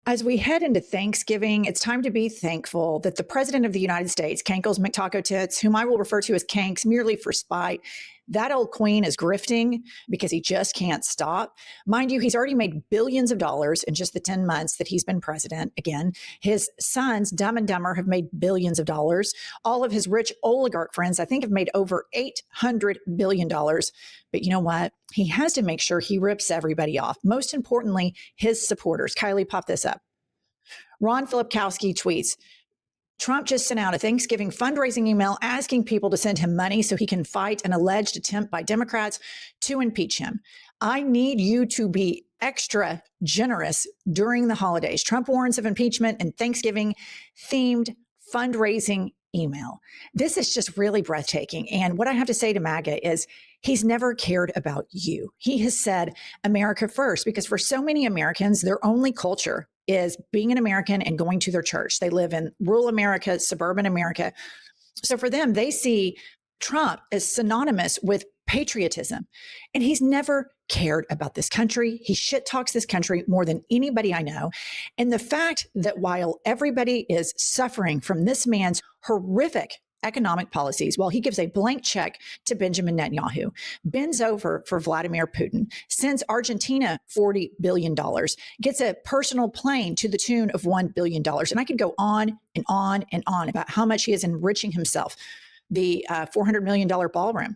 As we head into Thanksgiving, it's time to be thankful that the President of the United States, Kankles McTaco Tits, whom I will refer to as Kanks merely for spite, that old queen is grifting because he just can't stop. Mind you, he's already made billions of dollars in just the 10 months that he's been president. Again, his sons, Dumb and Dumber, have made billions of dollars. All of his rich oligarch friends, I think, have made over $800 billion. But you know what? He has to make sure he rips everybody off. Most importantly, his supporters. Kylie, pop this up. Ron Filipkowski tweets, Trump just sent out a Thanksgiving fundraising email asking people to send him money so he can fight an alleged attempt by Democrats to impeach him. I need you to be extra generous during the holidays. Trump warns of impeachment and Thanksgiving themed fundraising email. This is just really breathtaking. And what I have to say to MAGA is he's never cared about you. He has said America first, because for so many Americans, their only culture is being an American and going to their church. They live in rural America, suburban America. So for them, they see Trump as synonymous with patriotism. And he's never cared about this country. He shit talks this country more than anybody I know. And the fact that while everybody is suffering from this man's horrific economic policies, while he gives a blank check to Benjamin Netanyahu, bends over for Vladimir Putin, sends Argentina $40 billion, gets a personal plane to the tune of $1 billion. And I could go on and on and on about how much he is enriching himself, the $400 million ballroom.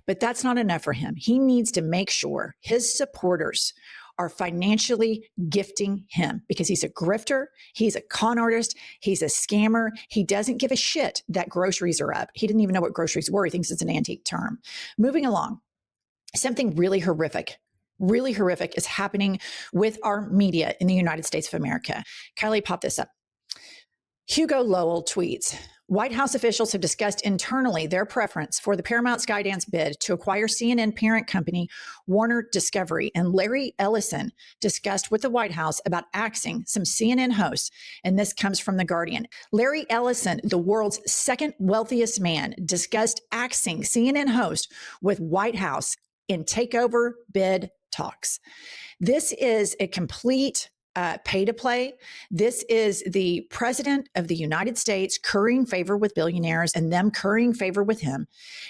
But that's not enough for him. He needs to make sure his supporters are financially gifting him, because he's a grifter, he's a con artist, he's a scammer. He doesn't give a shit that groceries are up. He didn't even know what groceries were. He thinks it's an antique term. Moving along, something really horrific is happening with our media in the United States of America. Kylie, pop this up. Hugo Lowell tweets, White House officials have discussed internally their preference for the Paramount Skydance bid to acquire CNN parent company Warner Discovery, and Larry Ellison discussed with the White House about axing some CNN hosts, and this comes from The Guardian. Larry Ellison, the world's second wealthiest man, discussed axing CNN host with White House in takeover bid talks. This is a complete pay to play. This is the president of the United States currying favor with billionaires and them currying favor with him.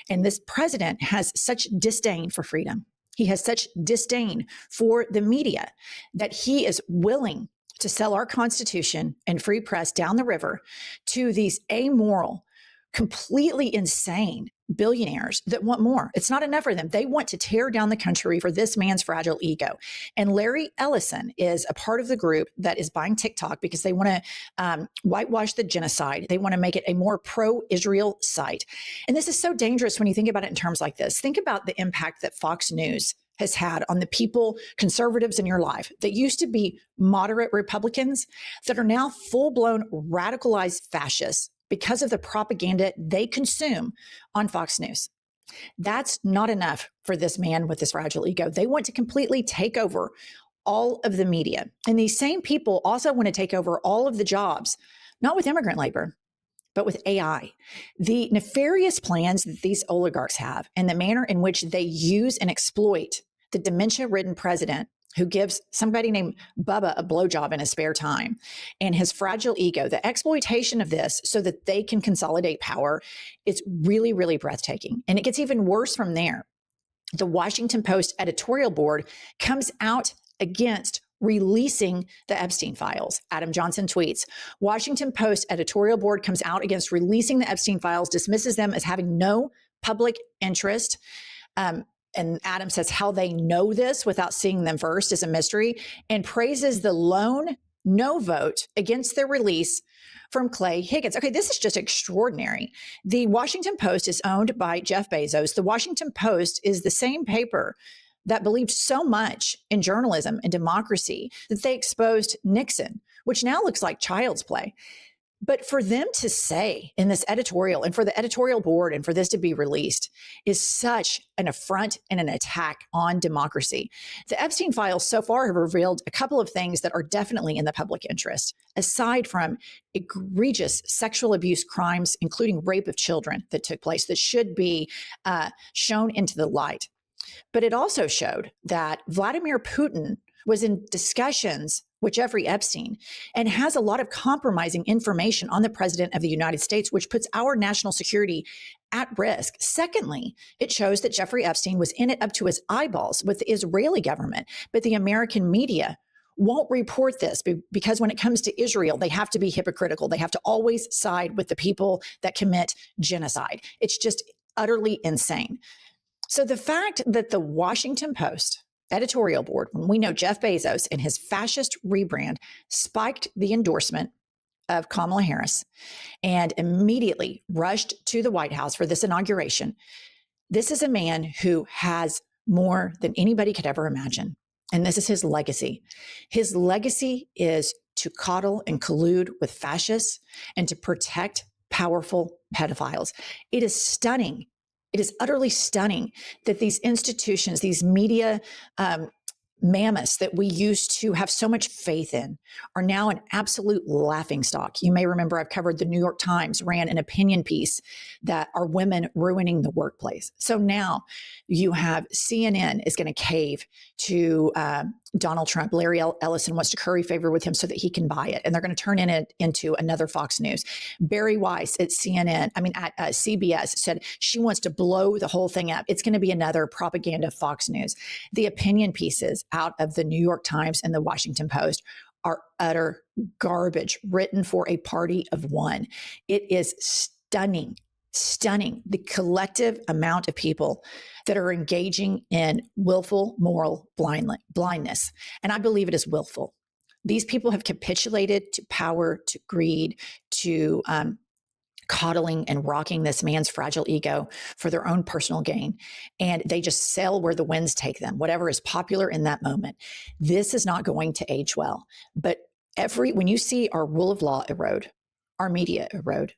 And this president has such disdain for freedom. He has such disdain for the media that he is willing to sell our Constitution and free press down the river to these amoral, completely insane billionaires that want more. It's not enough for them. They want to tear down the country for this man's fragile ego. And Larry Ellison is a part of the group that is buying TikTok because they want to whitewash the genocide. They want to make it a more pro-Israel site. And this is so dangerous when you think about it in terms like this. Think about the impact that Fox News has had on the people, conservatives in your life that used to be moderate Republicans that are now full-blown radicalized fascists because of the propaganda they consume on Fox News. That's not enough for this man with this fragile ego. They want to completely take over all of the media. And these same people also want to take over all of the jobs, not with immigrant labor, but with AI. The nefarious plans that these oligarchs have and the manner in which they use and exploit the dementia-ridden president who gives somebody named Bubba a blowjob in his spare time, and his fragile ego, the exploitation of this so that they can consolidate power, is really, really breathtaking. And it gets even worse from there. The Washington Post editorial board comes out against releasing the Epstein files. Adam Johnson tweets, Washington Post editorial board comes out against releasing the Epstein files, dismisses them as having no public interest. And Adam says how they know this without seeing them first is a mystery, and praises the lone no vote against their release from Clay Higgins. Okay, this is just extraordinary. The Washington Post is owned by Jeff Bezos. The Washington Post is the same paper that believed so much in journalism and democracy that they exposed Nixon, which now looks like child's play. But for them to say in this editorial, and for the editorial board, and for this to be released, is such an affront and an attack on democracy. The Epstein files so far have revealed a couple of things that are definitely in the public interest, aside from egregious sexual abuse crimes, including rape of children that took place, that should be shown into the light. But it also showed that Vladimir Putin was in discussions with Jeffrey Epstein and has a lot of compromising information on the president of the United States, which puts our national security at risk. Secondly, it shows that Jeffrey Epstein was in it up to his eyeballs with the Israeli government, but the American media won't report this because when it comes to Israel, they have to be hypocritical. They have to always side with the people that commit genocide. It's just utterly insane. So the fact that the Washington Post editorial board, when we know Jeff Bezos and his fascist rebrand spiked the endorsement of Kamala Harris and immediately rushed to the White House for this inauguration, this is a man who has more than anybody could ever imagine. And this is his legacy. His legacy is to coddle and collude with fascists and to protect powerful pedophiles. It is stunning. It is utterly stunning that these institutions, these media mammoths that we used to have so much faith in are now an absolute laughingstock. You may remember I've covered the New York Times ran an opinion piece that are women ruining the workplace. So now you have CNN is going to cave to Donald Trump. Larry Ellison wants to curry favor with him so that he can buy it. And they're going to turn it into another Fox News. Barry Weiss at CBS said she wants to blow the whole thing up. It's going to be another propaganda Fox News. The opinion pieces out of the New York Times and the Washington Post are utter garbage written for a party of one. It is stunning the collective amount of people that are engaging in willful moral blindness. And I believe it is willful. These people have capitulated to power, to greed, to coddling and rocking this man's fragile ego for their own personal gain. And they just sail where the winds take them, whatever is popular in that moment. This is not going to age well. But when you see our rule of law erode, our media erode,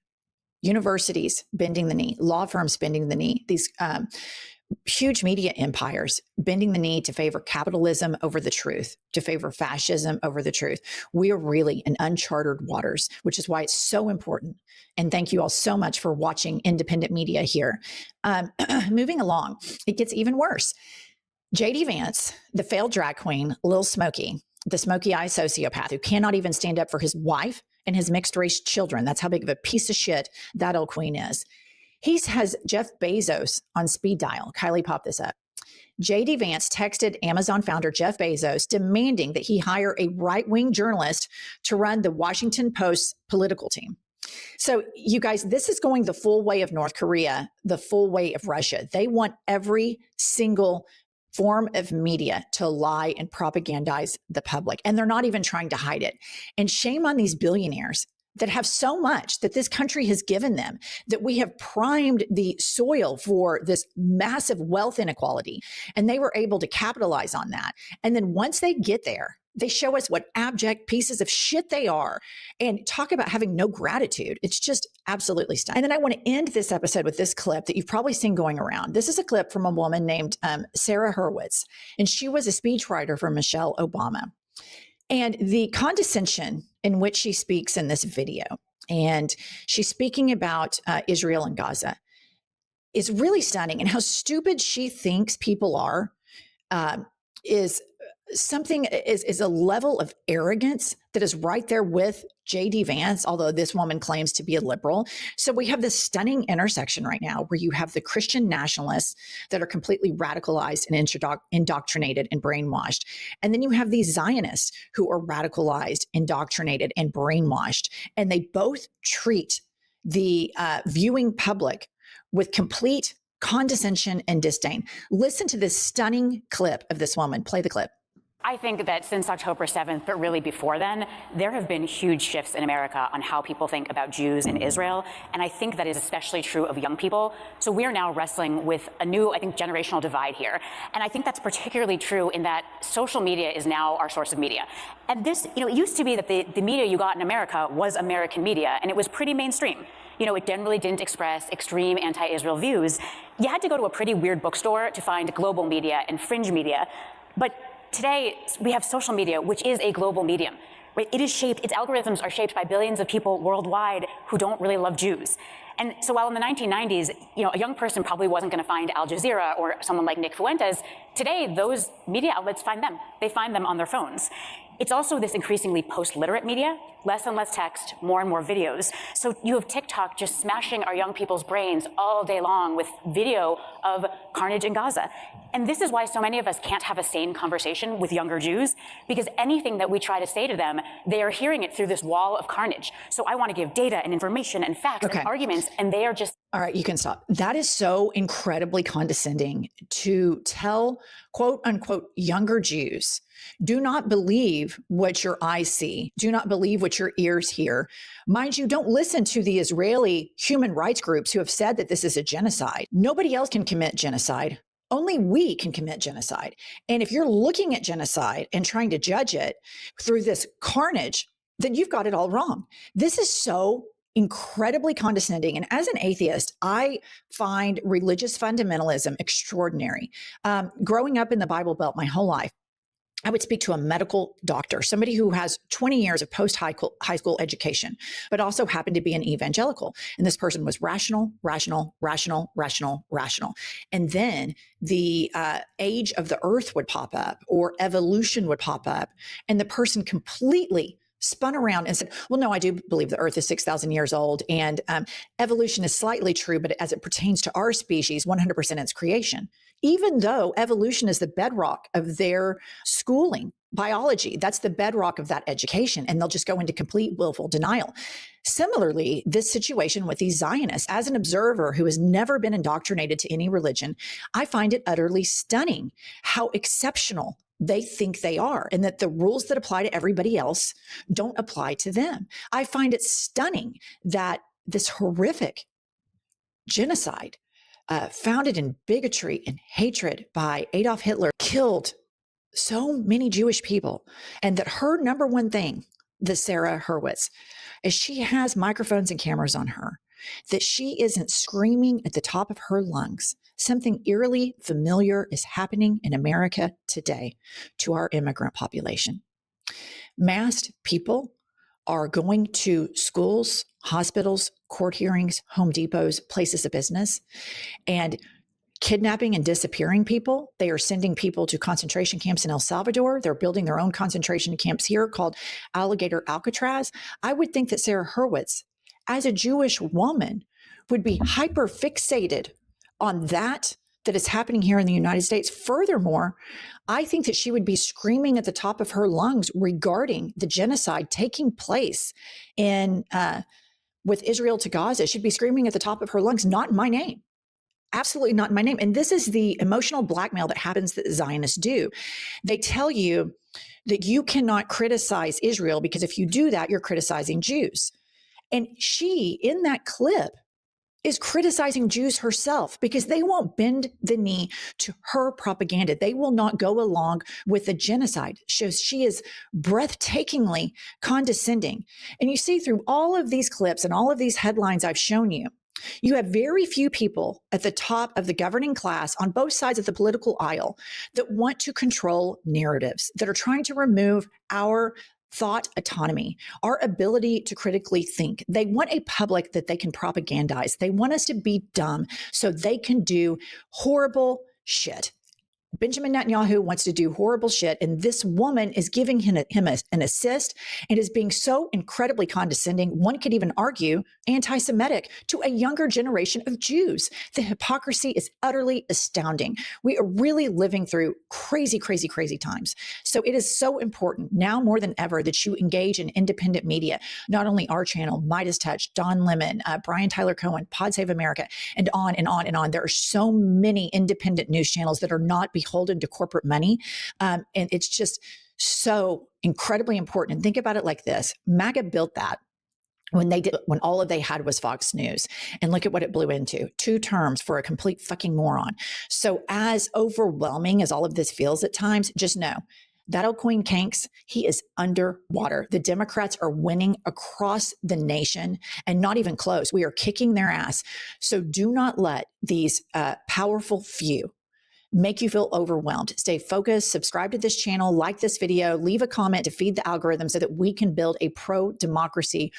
universities bending the knee, law firms bending the knee, these huge media empires bending the knee to favor capitalism over the truth, to favor fascism over the truth. We are really in uncharted waters, which is why it's so important. And thank you all so much for watching independent media here. Moving along, it gets even worse. J.D. Vance, the failed drag queen, Lil Smokey, the smoky eye sociopath who cannot even stand up for his wife and his mixed race children. That's how big of a piece of shit that old queen is. He has Jeff Bezos on speed dial. Kylie, pop this up. J.D. Vance texted Amazon founder Jeff Bezos demanding that he hire a right-wing journalist to run the Washington Post political team. So you guys, this is going the full way of North Korea, the full way of Russia. They want every single form of media to lie and propagandize the public. And they're not even trying to hide it. And shame on these billionaires that have so much that this country has given them, that we have primed the soil for this massive wealth inequality. And they were able to capitalize on that. And then once they get there, they show us what abject pieces of shit they are and talk about having no gratitude. It's just absolutely stunning. And then I want to end this episode with this clip that you've probably seen going around. This is a clip from a woman named Sarah Hurwitz, and she was a speechwriter for Michelle Obama. And the condescension in which she speaks in this video, and she's speaking about Israel and Gaza, is really stunning. And how stupid she thinks people are is a level of arrogance that is right there with J.D. Vance, although this woman claims to be a liberal. So we have this stunning intersection right now where you have the Christian nationalists that are completely radicalized and indoctrinated and brainwashed. And then you have these Zionists who are radicalized, indoctrinated, and brainwashed. And they both treat the viewing public with complete condescension and disdain. Listen to this stunning clip of this woman. Play the clip. I think that since October 7th, but really before then, there have been huge shifts in America on how people think about Jews in Israel. And I think that is especially true of young people. So we are now wrestling with a new, I think, generational divide here. And I think that's particularly true in that social media is now our source of media. And this, it used to be that the media you got in America was American media, and it was pretty mainstream. It generally didn't express extreme anti-Israel views. You had to go to a pretty weird bookstore to find global media and fringe media. But today, we have social media, which is a global medium. Right? Its algorithms are shaped by billions of people worldwide who don't really love Jews. And so while in the 1990s, a young person probably wasn't going to find Al Jazeera or someone like Nick Fuentes, today those media outlets find them. They find them on their phones. it's also this increasingly post-literate media, less and less text, more and more videos. So you have TikTok just smashing our young people's brains all day long with video of carnage in Gaza. And this is why so many of us can't have a sane conversation with younger Jews, because anything that we try to say to them, they are hearing it through this wall of carnage. So I want to give data and information and facts and arguments, and they are just... All right, you can stop. That is so incredibly condescending to tell, quote unquote, younger Jews, do not believe what your eyes see. Do not believe what your ears hear. Mind you, don't listen to the Israeli human rights groups who have said that this is a genocide. Nobody else can commit genocide. Only we can commit genocide. And if you're looking at genocide and trying to judge it through this carnage, then you've got it all wrong. This is so incredibly condescending. And as an atheist, I find religious fundamentalism extraordinary. Growing up in the Bible Belt my whole life, I would speak to a medical doctor, somebody who has 20 years of post-high school education, but also happened to be an evangelical. And this person was rational. And then the age of the earth would pop up, or evolution would pop up. And the person completely spun around and said, well, no, I do believe the earth is 6,000 years old, and evolution is slightly true, but as it pertains to our species, 100% it's creation. Even though evolution is the bedrock of their schooling, biology, that's the bedrock of that education, and they'll just go into complete willful denial. Similarly, this situation with these Zionists, as an observer who has never been indoctrinated to any religion, I find it utterly stunning how exceptional they think they are, and that the rules that apply to everybody else don't apply to them. I find it stunning that this horrific genocide founded in bigotry and hatred by Adolf Hitler killed so many Jewish people, and that her number one thing, the Sarah Hurwitz, is she has microphones and cameras on her, that she isn't screaming at the top of her lungs. Something eerily familiar is happening in America today to our immigrant population. Masked people are going to schools, hospitals, court hearings, Home Depots, places of business, and kidnapping and disappearing people. They are sending people to concentration camps in El Salvador. They're building their own concentration camps here called Alligator Alcatraz. I would think that Sarah Hurwitz, as a Jewish woman, would be hyper fixated on that is happening here in the United States. Furthermore, I think that she would be screaming at the top of her lungs regarding the genocide taking place in with Israel to Gaza. She'd be screaming at the top of her lungs, not in my name. Absolutely not in my name. And this is the emotional blackmail that happens that Zionists do. They tell you that you cannot criticize Israel because if you do that, you're criticizing Jews. And she, in that clip, is criticizing Jews herself because they won't bend the knee to her propaganda. They will not go along with the genocide. She is breathtakingly condescending. And you see through all of these clips and all of these headlines I've shown you, you have very few people at the top of the governing class on both sides of the political aisle that want to control narratives, that are trying to remove our thought autonomy, our ability to critically think. They want a public that they can propagandize. They want us to be dumb so they can do horrible shit. Benjamin Netanyahu wants to do horrible shit, and this woman is giving him an assist and is being so incredibly condescending, one could even argue anti-Semitic, to a younger generation of Jews. The hypocrisy is utterly astounding. We are really living through crazy, crazy, crazy times. So it is so important now more than ever that you engage in independent media, not only our channel, Midas Touch, Don Lemon, Brian Tyler Cohen, Pod Save America, and on and on and on. There are so many independent news channels that are not beholden to corporate money. And it's just so incredibly important. And think about it like this. MAGA built that when all they had was Fox News, and look at what it blew into. 2 terms for a complete fucking moron. So as overwhelming as all of this feels at times, just know that old Queen Kanks, he is underwater. The Democrats are winning across the nation and not even close. We are kicking their ass. So do not let these powerful few make you feel overwhelmed. Stay focused, subscribe to this channel, like this video, leave a comment to feed the algorithm so that we can build a pro-democracy